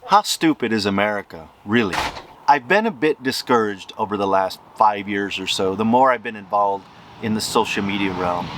How stupid is America, really? I've been a bit discouraged over the last 5 years or so, the more I've been involved in the social media realm,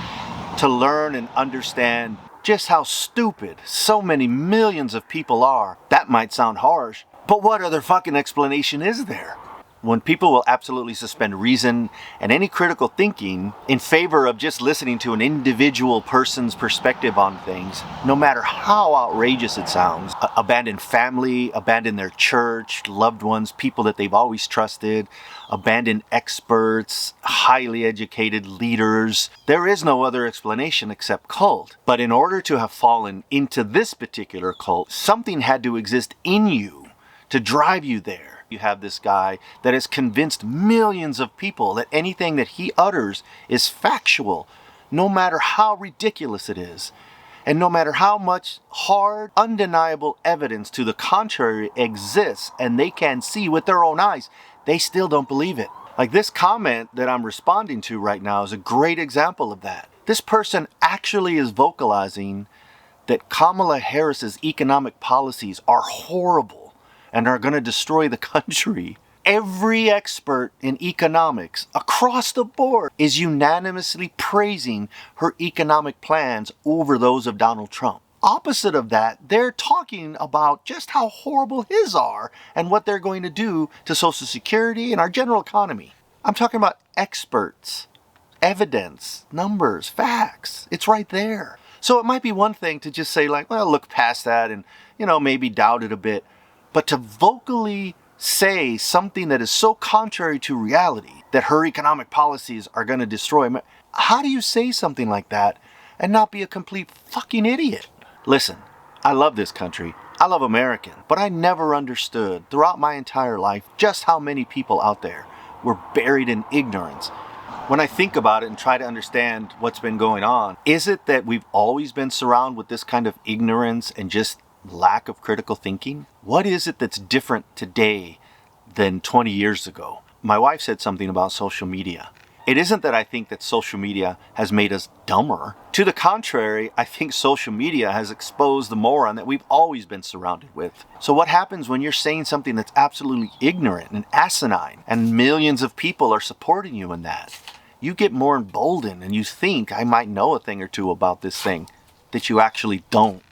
to learn and understand just how stupid so many millions of people are. That might sound harsh, but what other fucking explanation is there? When people will absolutely suspend reason and any critical thinking in favor of just listening to an individual person's perspective on things, no matter how outrageous it sounds, abandon family, abandon their church, loved ones, people that they've always trusted, abandon experts, highly educated leaders. There is no other explanation except cult. But in order to have fallen into this particular cult, something had to exist in you to drive you there. You have this guy that has convinced millions of people that anything that he utters is factual, no matter how ridiculous it is. And no matter how much hard, undeniable evidence to the contrary exists and they can see with their own eyes, they still don't believe it. Like this comment that I'm responding to right now is a great example of that. This person actually is vocalizing that Kamala Harris's economic policies are horrible and are going to destroy the country. Every expert in economics across the board is unanimously praising her economic plans over those of Donald Trump. Opposite of that, they're talking about just how horrible his are and what they're going to do to Social Security and our general economy. I'm talking about experts, evidence, numbers, facts. It's right there. So it might be one thing to just say like, well, look past that and, maybe doubt it a bit. But to vocally say something that is so contrary to reality, that her economic policies are going to destroy, how do you say something like that and not be a complete fucking idiot? Listen, I love this country. I love America, but I never understood throughout my entire life just how many people out there were buried in ignorance. When I think about it and try to understand what's been going on, is it that we've always been surrounded with this kind of ignorance and just lack of critical thinking? What is it that's different today than 20 years ago? My wife said something about social media. It isn't that I think that social media has made us dumber. To the contrary, I think social media has exposed the moron that we've always been surrounded with. So what happens when you're saying something that's absolutely ignorant and asinine and millions of people are supporting you in that? You get more emboldened and you think, I might know a thing or two about this thing that you actually don't.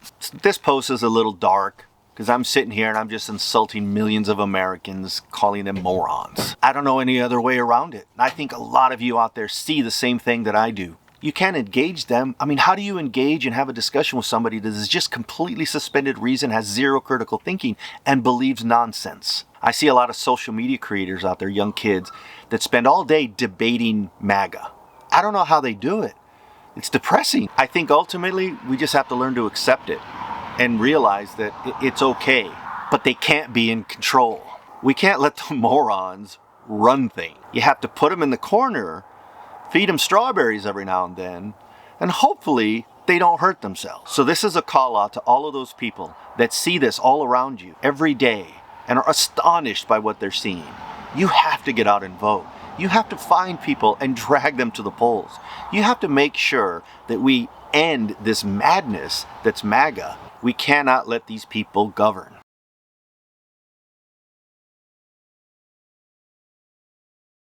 This post is a little dark because I'm sitting here and I'm just insulting millions of Americans, calling them morons. I don't know any other way around it. I think a lot of you out there see the same thing that I do. You can't engage them. I mean, how do you engage and have a discussion with somebody that is just completely suspended reason, has zero critical thinking, and believes nonsense? I see a lot of social media creators out there, young kids, that spend all day debating MAGA. I don't know how they do it. It's depressing. I think ultimately we just have to learn to accept it and realize that it's okay, but they can't be in control. We can't let the morons run things. You have to put them in the corner, feed them strawberries every now and then, and hopefully they don't hurt themselves. So this is a call out to all of those people that see this all around you every day and are astonished by what they're seeing. You have to get out and vote. You have to find people and drag them to the polls. You have to make sure that we end this madness that's MAGA. We cannot let these people govern.